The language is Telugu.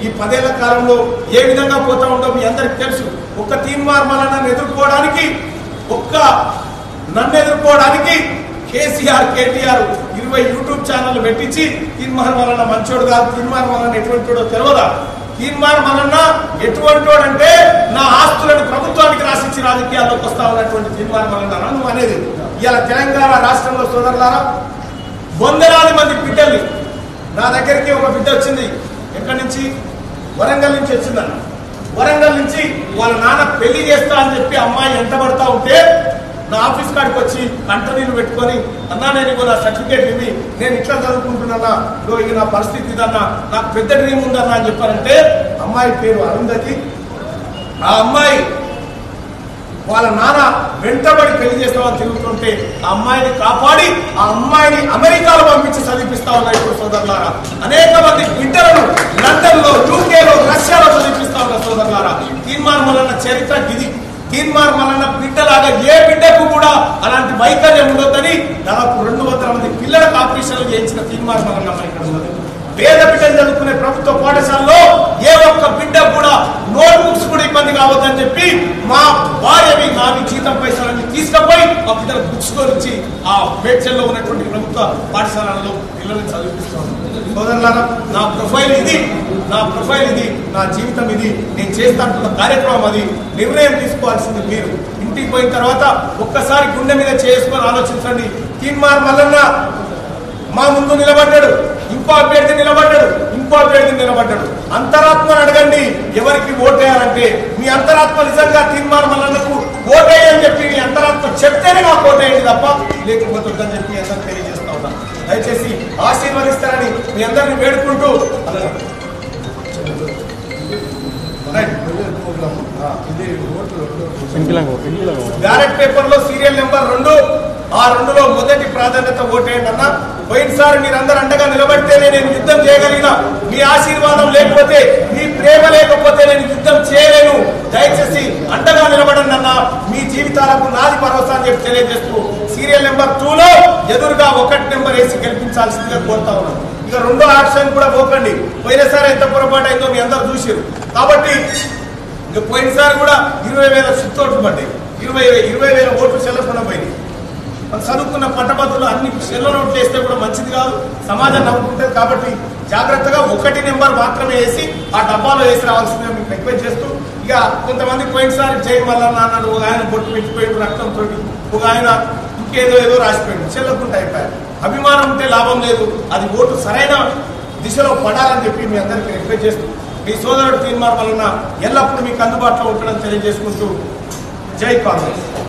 ఈ 10 ఏళ్ల కాలంలో ఏ విధంగా పోతా ఉందో మీ అందరికి తెలుసు. ఒక్క తీన్మార్ మల్లన్నను ఎదుర్కోవడానికి, నన్ను ఎదుర్కోవడానికి కేసీఆర్, కేటీఆర్ 20 యూట్యూబ్ ఛానల్ పెట్టించి తీన్మార్ మల్లన్న మంచోడు కాదు, తీన్మార్ మల్లన్న ఎటువంటివాడో తెలియదా? తీన్మార్ మల్లన్న ఎటువంటివాడంటే నా ఆస్తులను ప్రభుత్వానికి రాసిచ్చి రాజకీయాల్లోకి వస్తా ఉన్నటువంటి తీన్మార్ మల్లన్న నువ్వు అనేది. ఇలా తెలంగాణ రాష్ట్రంలో సోదరులారా, వందలాది మంది బిడ్డల్ని, నా దగ్గరికి ఒక బిడ్డ వచ్చింది. ఎక్కడి నుంచి? వరంగల్ నుంచి వచ్చిందన్న. వరంగల్ నుంచి వాళ్ళ నాన్న పెళ్లి చేస్తా అని చెప్పి అమ్మాయి ఎంటబడతా ఉంటే నా ఆఫీస్ కాడికి వచ్చి కంటనీలు పెట్టుకొని, అన్నా నేను నా సర్టిఫికేట్ ఇవి, నేను ఇట్లా చదువుకుంటున్నా, ఇక నా పరిస్థితి ఇదన్నా, నాకు పెద్ద డ్రీమ్ ఉందన్నా అని చెప్పారంటే, అమ్మాయి పేరు అరుంధతి. ఆ అమ్మాయి వాళ్ళ నాన్న వెంటబడి పెళ్లి చేస్తామని తిరుగుతుంటే ఆ అమ్మాయిని కాపాడి ఆ అమ్మాయిని అమెరికాలో పంపించి చదివిపిస్తా ఉన్నాయి. ఇప్పుడు సోదరులారా, అనేక మంది బిడ్డలను లండన్ లో, యూకేలో, రష్యాలో చదివిపిస్తా ఉన్నారు. సోదరులారా, తీన్మార్ మల్లన్న చరిత్ర ఇది. తీన్మార్ మల్లన్న బిడ్డలాగా ఏ బిడ్డకు కూడా అలాంటి వైకల్యం ఉండొద్దని దాదాపు 200 మంది పిల్లలకు ఆపరేషన్లు చేయించిన తీన్మార్ మల్లన్న ఇక్కడ ఉన్నది. పేద బిడ్డలు చదువుకునే ప్రభుత్వ పాఠశాలలో ఏ ఒక్క బిడ్డ కూడా నోట్బుక్స్ కూడా ఇబ్బంది కావద్దని చెప్పి మా భార్యవి నావి జీతం పైసలన్నీ తీసుకుపోయి ఆ పిల్లలకు బుక్స్ గురించి ఆ మేడ్చల్లో ఉన్నటువంటి ప్రభుత్వ పాఠశాలలో పిల్లల్ని చదివిపిస్తాను. సోదరులారా, నా ప్రొఫైల్ ఇది, నా జీవితం ఇది, నేను చేస్తానుకున్న కార్యక్రమం అది. నిర్ణయం తీసుకోవాల్సింది మీరు. ఇంటికి పోయిన తర్వాత ఒక్కసారి గుండె మీద చేసుకొని ఆలోచించండి. తీన్మార్ మల్లన్న మా ముందు నిలబడ్డాడు, ఇంకో అభ్యర్థి నిలబడ్డాడు. అంతరాత్మను అడగండి ఎవరికి ఓటేయాలంటే. మీ అంతరాత్మ నిజంగా తీన్మార్ మల్లన్నకు ఓటేయని చెప్పి మీ అంతరాత్మ చెప్తేనే నాకు ఓటేయండి తప్ప లేకపోతే వద్దని చెప్పి అందరూ తెలియజేస్తా ఉన్నా. దయచేసి ఆశీర్వదిస్తారని మీ అందరినీ వేడుకుంటూ బ్యాలెట్ పేపర్ లో సీరియల్ నెంబర్ 2, ఆ 2లో మొదటి ప్రాధాన్యత ఓటేయండి అన్న. పోయినసారి మీరందరూ అండగా నిలబడితేనే నేను యుద్ధం చేయగలిగిన. మీ ఆశీర్వాదం లేకపోతే, మీ ప్రేమ లేకపోతే నేను యుద్ధం చేయలేను. దయచేసి అండగా నిలబడండి అన్న. మీ జీవితాలకు నాది భరోసా అని చెప్పి తెలియజేస్తూ సీరియల్ నెంబర్ 2లో ఎదురుగా 1 నెంబర్ వేసి గెలిపించాల్సిందిగా కోరుతా ఉన్నాను. ఇక 2వ ఆప్షన్ కూడా పోకండి. పోయినసారి ఎంత పొరపాటు అయిందో మీ అందరూ చూసారు. కాబట్టి ఇక పోయినసారి కూడా 20,000 చిత్తోట్లు పడ్డాయి. 20,000 ఓట్లు చెల్లకుండా పోయినాయి. చదువుకున్న పట్టభద్రులు అన్ని చెల్ల నోట్లు వేస్తే కూడా మంచిది కాదు, సమాజం నవ్వుకుంటుంది. కాబట్టి జాగ్రత్తగా 1 నెంబర్ మాత్రమే వేసి ఆ డబ్బాలో వేసి రావాల్సిందిగా మీకు రిక్వెస్ట్ చేస్తూ, ఇక కొంతమంది పోయినసారి జై మల్లన్న అన్నాడు, ఒక ఆయన బొట్టు పెట్టిపోయాడు రక్తంతో, ఒక ఆయన ఇంకేదో రాసిపోయాడు, చెల్లకుండా అయిపోయారు. అభిమానం ఉంటే లాభం లేదు, అది ఓటు సరైన దిశలో పడాలని చెప్పి మీ అందరికీ రిక్వెస్ట్ చేస్తూ, మీ సోదరుడు తీన్మార్ మల్లన్న ఎల్లప్పుడూ మీకు అందుబాటులో ఉంటాడని తెలియజేసుకుంటూ జై కాంగ్రెస్.